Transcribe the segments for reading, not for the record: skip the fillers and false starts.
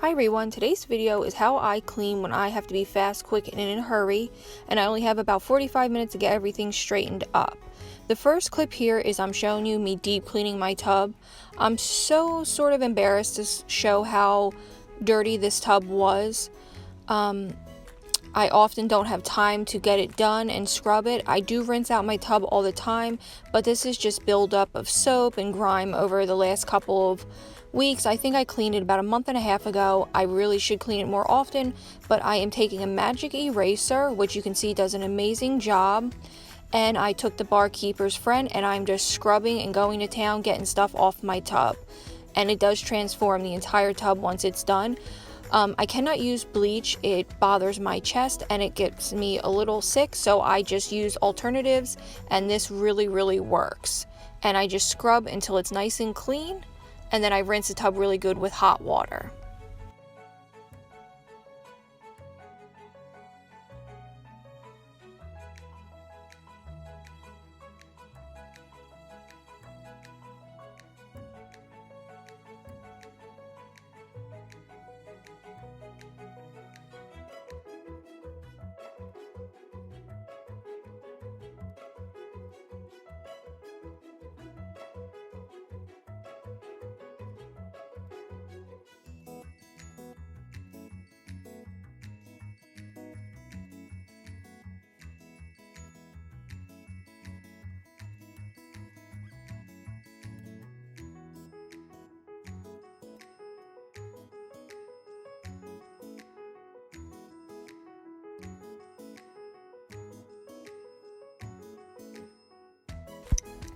Hi everyone, today's video is how I clean when I have to be fast, quick, and in a hurry, and I only have about 45 minutes to get everything straightened up. The first clip here is I'm showing you me deep cleaning my tub. I'm so sort of embarrassed to show how dirty this tub was. I often don't have time to get it done and scrub it. I do rinse out my tub all the time, but this is just buildup of soap and grime over the last couple of weeks. I think I cleaned it about a month and a half ago. I really should clean it more often, but I am taking a magic eraser, which you can see does an amazing job. And I took the barkeeper's friend and I'm just scrubbing and going to town getting stuff off my tub. And it does transform the entire tub once it's done. I cannot use bleach. It bothers my chest and it gets me a little sick, so I just use alternatives, and this really works. And I just scrub until it's nice and clean, and then I rinse the tub really good with hot water.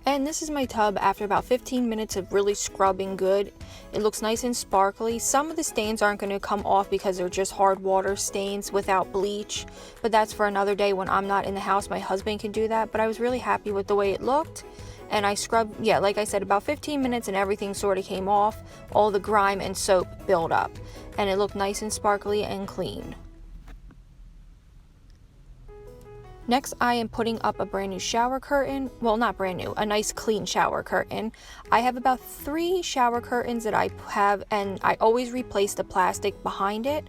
And this is my tub after about 15 minutes of really scrubbing good. It looks nice and sparkly. Some of the stains aren't going to come off because they're just hard water stains without bleach, but that's for another day when I'm not in the house. My husband can do that, but I was really happy with the way it looked. And I scrubbed, like I said, about 15 minutes and everything sort of came off. All the grime and soap built up, and it looked nice and sparkly and clean. Next, I am putting up a brand new shower curtain. Well, not brand new, a nice clean shower curtain. I have about 3 shower curtains that I have, and I always replace the plastic behind it.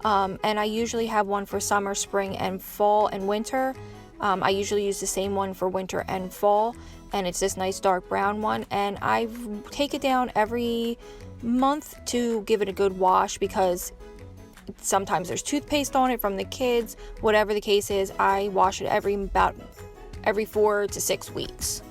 And I usually have one for summer, spring, and fall and winter. I usually use the same one for winter and fall, and it's this nice dark brown one. And I take it down every month to give it a good wash because sometimes there's toothpaste on it from the kids. Whatever the case is, I wash it every 4 to 6 weeks.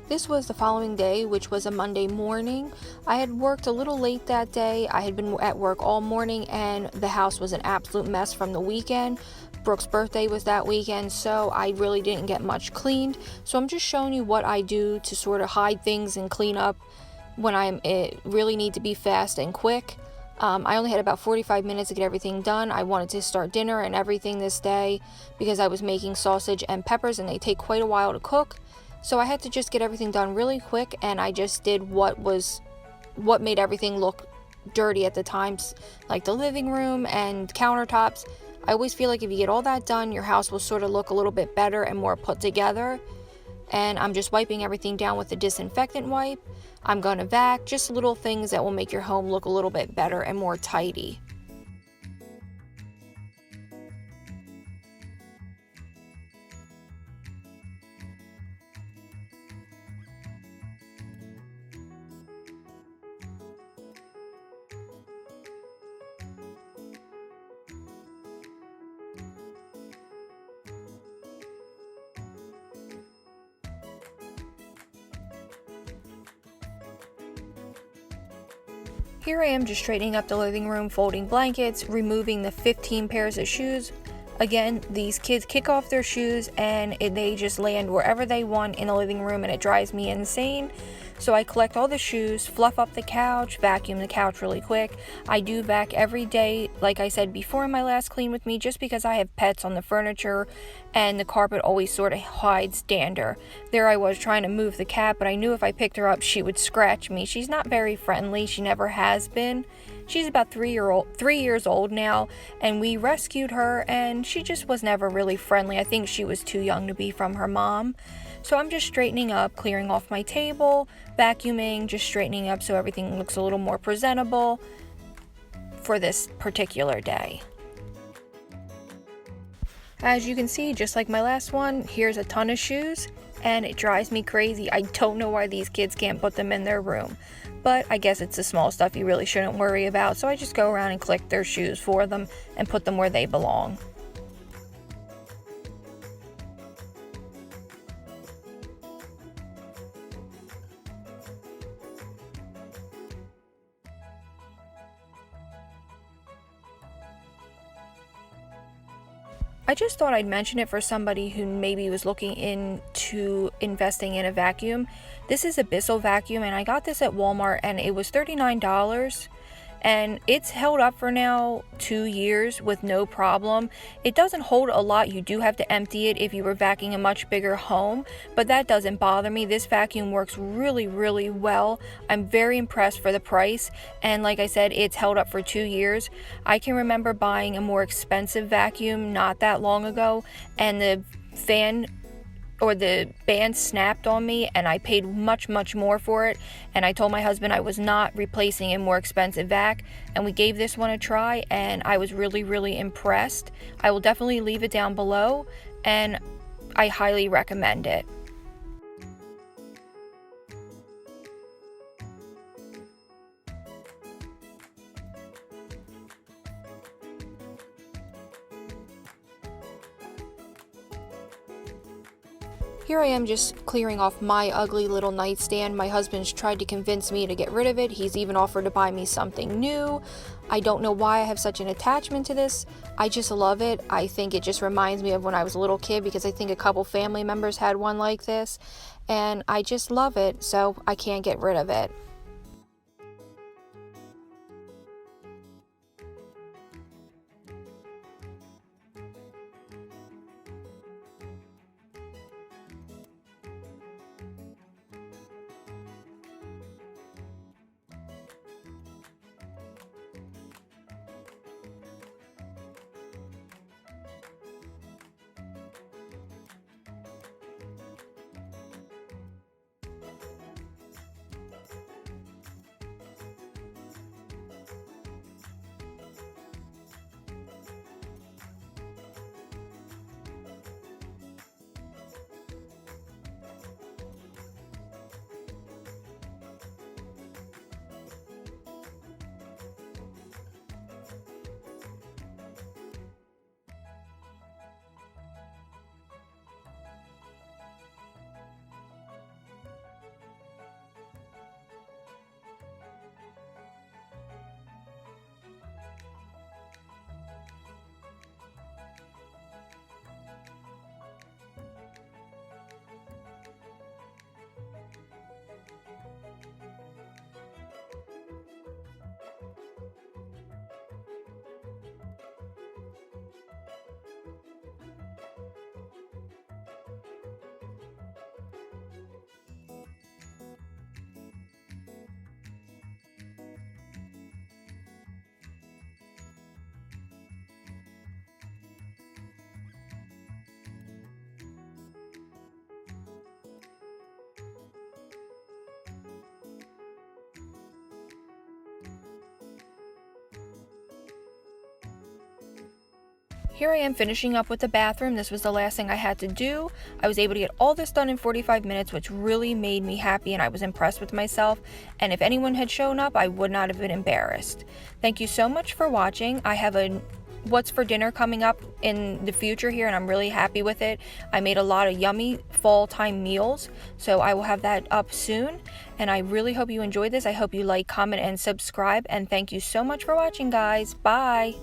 This was the following day, which was a Monday morning. I had worked a little late that day. I had been at work all morning and the house was an absolute mess from the weekend. Brooke's birthday was that weekend, so I really didn't get much cleaned. So I'm just showing you what I do to sort of hide things and clean up when I really need to be fast and quick. I only had about 45 minutes to get everything done. I wanted to start dinner and everything this day because I was making sausage and peppers and they take quite a while to cook. So I had to just get everything done really quick, and I just did what made everything look dirty at the times, like the living room and countertops. I always feel like if you get all that done, your house will sort of look a little bit better and more put together. And I'm just wiping everything down with the disinfectant wipe. I'm going to vac, just little things that will make your home look a little bit better and more tidy. Here I am just straightening up the living room, folding blankets, removing the 15 pairs of shoes. Again, these kids kick off their shoes and they just land wherever they want in the living room, and it drives me insane. So I collect all the shoes, fluff up the couch, vacuum the couch really quick. I do vac every day, like I said before in my last clean with me, just because I have pets on the furniture and the carpet always sort of hides dander. There I was trying to move the cat, but I knew if I picked her up she would scratch me. She's not very friendly, she never has been. She's about 3 years old now, and we rescued her, and she just was never really friendly. I think she was too young to be from her mom. So I'm just straightening up, clearing off my table, vacuuming, just straightening up so everything looks a little more presentable for this particular day. As you can see, just like my last one, here's a ton of shoes, and it drives me crazy. I don't know why these kids can't put them in their room, but I guess it's the small stuff you really shouldn't worry about, so I just go around and collect their shoes for them and put them where they belong. I just thought I'd mention it for somebody who maybe was looking into investing in a vacuum. This is a Bissell vacuum, and I got this at Walmart, and it was $39. And it's held up for now 2 years with no problem. It doesn't hold a lot. You do have to empty it if you were vacuuming a much bigger home, but that doesn't bother me. This vacuum works really, really well. I'm very impressed for the price, and like I said, it's held up for 2 years. I can remember buying a more expensive vacuum not that long ago, and the fan or the band snapped on me, and I paid much more for it, and I told my husband I was not replacing a more expensive vac, and we gave this one a try, and I was really impressed. I will definitely leave it down below, and I highly recommend it. Here I am just clearing off my ugly little nightstand. My husband's tried to convince me to get rid of it. He's even offered to buy me something new. I don't know why I have such an attachment to this. I just love it. I think it just reminds me of when I was a little kid, because I think a couple family members had one like this, and I just love it, so I can't get rid of it. Here I am finishing up with the bathroom. This was the last thing I had to do. I was able to get all this done in 45 minutes, which really made me happy, and I was impressed with myself. And if anyone had shown up, I would not have been embarrassed. Thank you so much for watching. I have a what's for dinner coming up in the future here, and I'm really happy with it. I made a lot of yummy fall time meals, so I will have that up soon. And I really hope you enjoyed this. I hope you like, comment, and subscribe. And thank you so much for watching, guys. Bye.